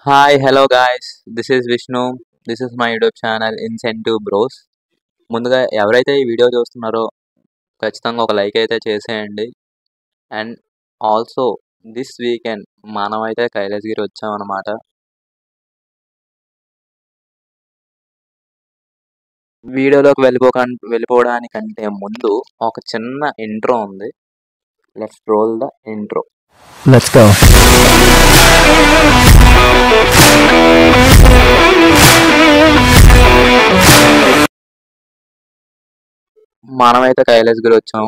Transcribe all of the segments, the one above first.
Hi hello guys, this is Vishnu. This is my YouTube channel incentive bros. ముందుగా ఎవరైతే ఈ video చూస్తున్నారో ఖచ్చితంగా ఒక లైక్ అయితే చేసేయండి. అండ్ ఆల్సో దిస్ వీకెండ్ మనమైతే కైలాసగిరి వచ్చామన్నమాట. వీడియోలోకి వెళ్ళిపోవడానికంటే ముందు ఒక చిన్న ఇంట్రో ఉంది. Let's roll the intro. Let's go. మనమైతే కైలాసగిరి వచ్చాం,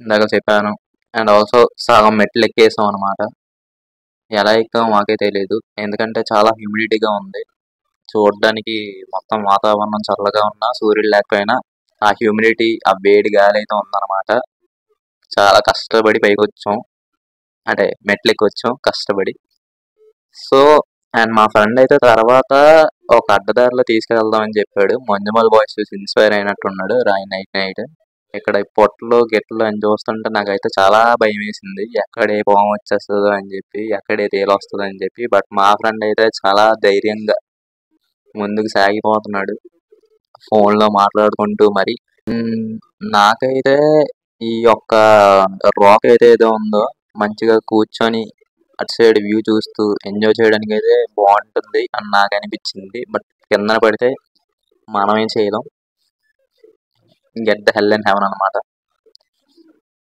ఇందాక చెప్పాను. అండ్ ఆల్సో సగం మెట్లు ఎక్కేసాం అనమాట. ఎలా ఎక్కామో మాకే తెలియదు, ఎందుకంటే చాలా హ్యూమిడిటీగా ఉంది. చూడడానికి మొత్తం వాతావరణం చల్లగా ఉన్నా, సూర్యుడు లేకపోయినా ఆ హ్యూమిడిటీ, ఆ వేడి గాలి అయితే ఉందన్నమాట. చాలా కష్టపడి పైకి వచ్చాం, అంటే మెట్లు ఎక్కి వచ్చాం కష్టపడి. సో అండ్ మా ఫ్రెండ్ అయితే తర్వాత ఒక అడ్డదారిలో తీసుకెళ్దామని చెప్పాడు. మంజుమల్ బాయ్స్ చూసి ఇన్స్పైర్ అయినట్టున్నాడు. నైట్ నైట్ ఇక్కడ పొట్లు గిట్లు అని చూస్తుంటే నాకైతే చాలా భయం వేసింది. ఎక్కడ ఏ పాము వచ్చేస్తుందో అని చెప్పి, ఎక్కడ ఏ తేలు వస్తుందో అని చెప్పి. బట్ మా ఫ్రెండ్ అయితే చాలా ధైర్యంగా ముందుకు సాగిపోతున్నాడు, ఫోన్లో మాట్లాడుకుంటూ. మరి నాకైతే ఈ యొక్క రాక్ ఏదో ఉందో మంచిగా కూర్చొని అటు సైడ్ వ్యూ చూస్తూ ఎంజాయ్ చేయడానికి అయితే బాగుంటుంది అని నాకు అనిపించింది. బట్ కిందన పడితే మనం ఏం చేయలేం. Get the hell and heaven అనమాట.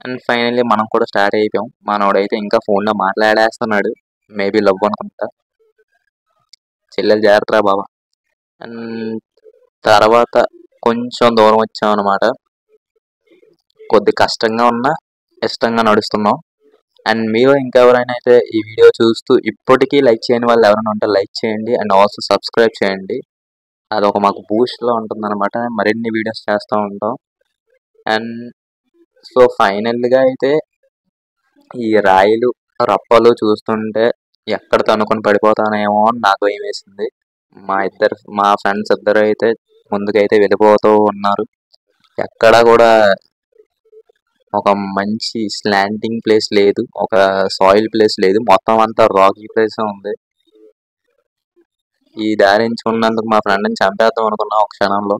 అండ్ ఫైనల్లీ మనం కూడా స్టార్ట్ అయిపోయాం. మనోడైతే ఇంకా ఫోన్లో మాట్లాడేస్తున్నాడు. మేబీ లవ్ అనుకుంటా. చెల్లెలు జాగ్రత్త బాబా. అండ్ తర్వాత కొంచెం దూరం వచ్చామన్నమాట. కొద్ది కష్టంగా ఉన్నా ఇష్టంగా నడుస్తున్నాం. అండ్ మీరు ఇంకెవరైనా అయితే ఈ వీడియో చూస్తూ ఇప్పటికీ లైక్ చేయని వాళ్ళు ఎవరైనా ఉంటే లైక్ చేయండి. అండ్ ఆల్సో సబ్స్క్రైబ్ చేయండి. అదొక మాకు బూస్ట్లో ఉంటుందన్నమాట. మరిన్ని వీడియోస్ చేస్తూ ఉంటాం. అండ్ సో ఫైనల్గా అయితే ఈ రాయిలు రప్పలు చూస్తుంటే ఎక్కడ తనుకొని పడిపోతానేమో అని నాకు భయం వేసింది. మా ఫ్రెండ్స్ ఇద్దరు అయితే ముందుకైతే వెళ్ళిపోతూ ఉన్నారు. ఎక్కడ కూడా ఒక మంచి స్లాంటింగ్ ప్లేస్ లేదు, ఒక సాయిల్ ప్లేస్ లేదు, మొత్తం అంతా రాకీ ప్లేస్ ఉంది. ఈ దారి ఎంచుకున్నందుకు మా ఫ్రెండ్ని చంపేద్దాం అనుకున్నా ఒక క్షణంలో,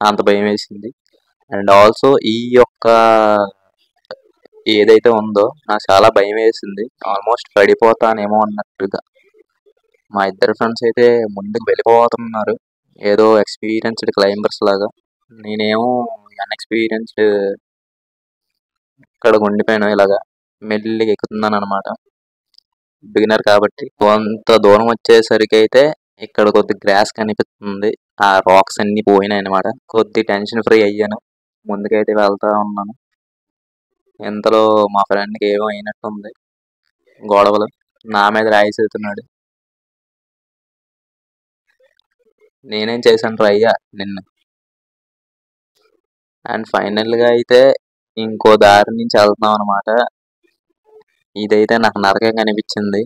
అంత భయం వేసింది. అండ్ ఆల్సో ఈ యొక్క ఏదైతే ఉందో నాకు చాలా భయం వేసింది. ఆల్మోస్ట్ పడిపోతానేమో అన్నట్టుగా. మా ఇద్దరు ఫ్రెండ్స్ అయితే ముందుకు వెళ్ళిపోతున్నారు, ఏదో ఎక్స్పీరియన్స్డ్ క్లైంబర్స్ లాగా. నేనేమో అన్ఎక్స్పీరియన్స్డ్ ఇక్కడ ఉండిపోయాను. ఇలాగా మెల్లిగా ఎక్కుతున్నాను అనమాట, బిగినర్ కాబట్టి. కొంత దూరం వచ్చేసరికి అయితే ఇక్కడ కొద్ది గ్రాస్ కనిపిస్తుంది. ఆ రాక్స్ అన్ని పోయినాయి అనమాట. కొద్ది టెన్షన్ ఫ్రీ అయ్యాను, ముందుకైతే వెళ్తా ఉన్నాను. ఇంతలో మా ఫ్రెండ్కి ఏమో అయినట్టుంది, గొడవలు. నా మీద రాయిస్తున్నాడు. నేనేం చేశాను అయ్యా నిన్ను. అండ్ ఫైనల్గా అయితే ఇంకో దారి నుంచి వెళ్తున్నాం అనమాట. ఇదైతే నాకు నరకంగా అనిపించింది.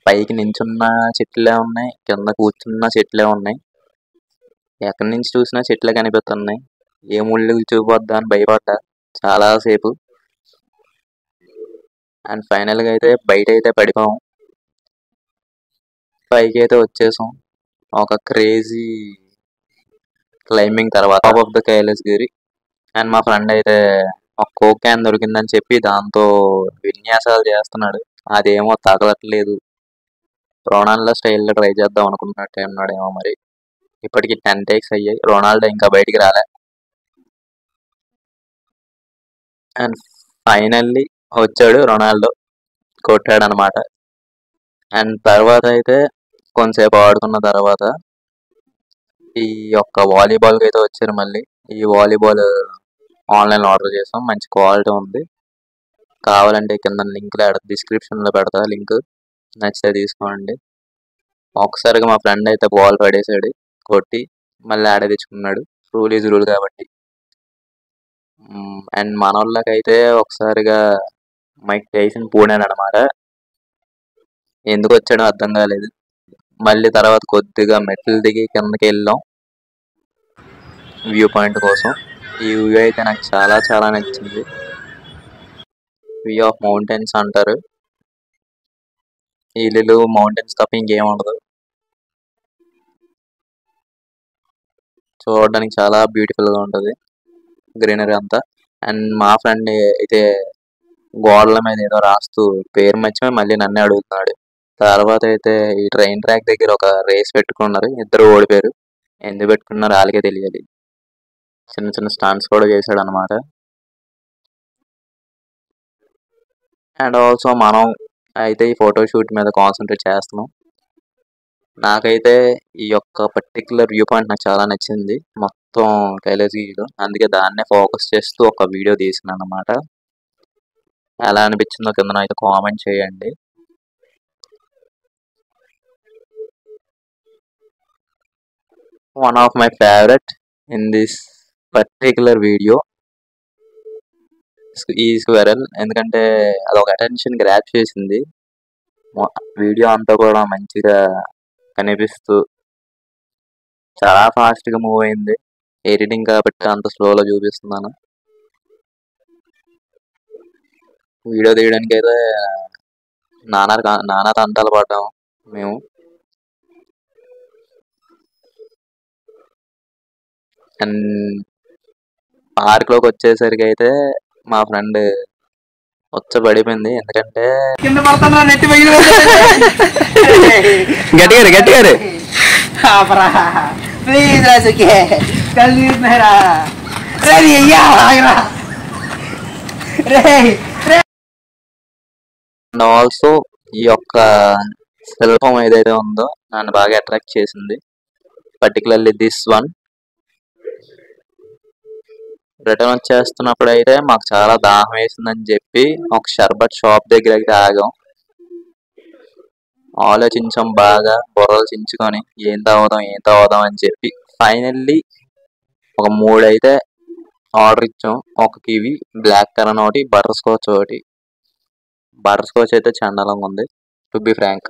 పైకి నించున్న చెట్లే ఉన్నాయి, కింద కూర్చున్న చెట్లే ఉన్నాయి. ఎక్కడి నుంచి చూసినా చెట్లే కనిపిస్తున్నాయి. ఏ ముళ్ళు చూపొద్దా అని భయపడ్డా చాలాసేపు. అండ్ ఫైనల్గా అయితే బయట అయితే పడిపోయాం. పైకి అయితే వచ్చేసాం ఒక క్రేజీ క్లైంబింగ్ తర్వాత, top of the Kailasagiri. And మా ఫ్రెండ్ అయితే ఒక కోక్ క్యాన్ దొరికిందని చెప్పి దాంతో విన్యాసాలు చేస్తున్నాడు. అదేమో తగలట్లేదు. రొనాల్డో స్టైల్లో ట్రై చేద్దాం అనుకున్నట్టే ఉన్నాడేమో మరి. ఇప్పటికి 10 takes అయ్యాయి, రొనాల్డో ఇంకా బయటికి రాలే. అండ్ ఫైనల్లీ వచ్చాడు రొనాల్డో, కొట్టాడు అనమాట. అండ్ తర్వాత అయితే కొంతసేపు ఆడుకున్న తర్వాత ఈ యొక్క వాలీబాల్కి అయితే వచ్చారు మళ్ళీ. ఈ వాలీబాల్ ఆన్లైన్లో ఆర్డర్ చేసాం, మంచి క్వాలిటీ ఉంది. కావాలంటే కింద లింక్ డిస్క్రిప్షన్లో పెడతా, లింక్ నచ్చితే తీసుకోండి. ఒకసారిగా మా ఫ్రెండ్ అయితే బాల్ పడేసాడు, కొట్టి మళ్ళీ ఆడే తెచ్చుకున్నాడు. రూల్ ఈజ్ రూల్ కాబట్టి. అండ్ మన వాళ్ళకైతే ఒకసారిగా మైక్ టైసన్ పూడాను అనమాట. ఎందుకు వచ్చాడో అర్థం కాలేదు. మళ్ళీ తర్వాత కొద్దిగా మెట్లు దిగి కిందకి వెళ్ళాం వ్యూ పాయింట్ కోసం. ఈ వ్యూ అయితే నాకు చాలా చాలా నచ్చింది. వ్యూ ఆఫ్ మౌంటైన్స్ అంటారు. ఈ ఇల్లు మౌంటైన్స్ తప్ప ఇంకేం ఉండదు. చూడడానికి చాలా బ్యూటిఫుల్ గా ఉంటది గ్రీనరీ అంతా. అండ్ మా ఫ్రెండ్ అయితే గోడల మీద ఏదో రాస్తూ పేరు మర్చిపోయి మళ్ళీ నన్నే అడుగుతున్నాడు. తర్వాత అయితే ఈ ట్రైన్ ట్రాక్ దగ్గర ఒక రేస్ పెట్టుకున్నారు, ఇద్దరు ఓడిపోయారు. ఎందుకు పెట్టుకున్నారో వాళ్ళకే తెలియాలి. చిన్న చిన్న స్టంట్స్ కూడా చేశాడు అనమాట. అండ్ ఆల్సో మనం అయితే ఈ ఫోటో షూట్ మీద కాన్సన్ట్రేట్ చేస్తున్నాం. నాకైతే ఈ యొక్క పర్టికులర్ వ్యూ పాయింట్ నాకు చాలా నచ్చింది మొత్తం కైలాసగిరిలో. అందుకే దాన్నే ఫోకస్ చేస్తూ ఒక వీడియో తీసాను అన్నమాట. ఎలా అనిపించిందో కింద అయితే కామెంట్ చేయండి. One of my favourite in this particular video ఈ స్క్వేరల్, ఎందుకంటే అదొక అటెన్షన్ గ్రాప్ చేసింది. వీడియో అంతా కూడా మంచిగా కనిపిస్తూ చాలా ఫాస్ట్ గా మూవ్ అయింది. ఎడిటింగ్ కాబట్టి అంత స్లోలో చూపిస్తున్నాను. వీడియో తీయడానికి అయితే నానా తంటాలు పడ్డాం మేము. అండ్ పార్క్ లోకి వచ్చేసరికి అయితే మా ఫ్రెండ్ పడిపోయింది, ఎందుకంటే గట్టిగారు గట్టిగారు ఆల్సో ఈ యొక్క శిల్పం ఏదైతే ఉందో నన్ను బాగా అట్రాక్ట్ చేసింది, పర్టికులర్లీ దిస్ వన్. రిటర్న్ వచ్చేస్తున్నప్పుడు అయితే మాకు చాలా దాహం వేసిందని చెప్పి ఒక షర్బత్ షాప్ దగ్గర అయితే ఆగాం. ఆలోచించాం బాగా, బుర్రలు చించుకొని ఏం తాగుదాం అని చెప్పి ఫైనల్లీ ఒక 3 అయితే ఆర్డర్ ఇచ్చాం. ఒక కివి, బ్లాక్ కరెన్ ఒకటి, బటర్ స్కాచ్ ఒకటి. బటర్ స్కాచ్ అయితే చండాలంగా ఉంది టు బి ఫ్రాంక్.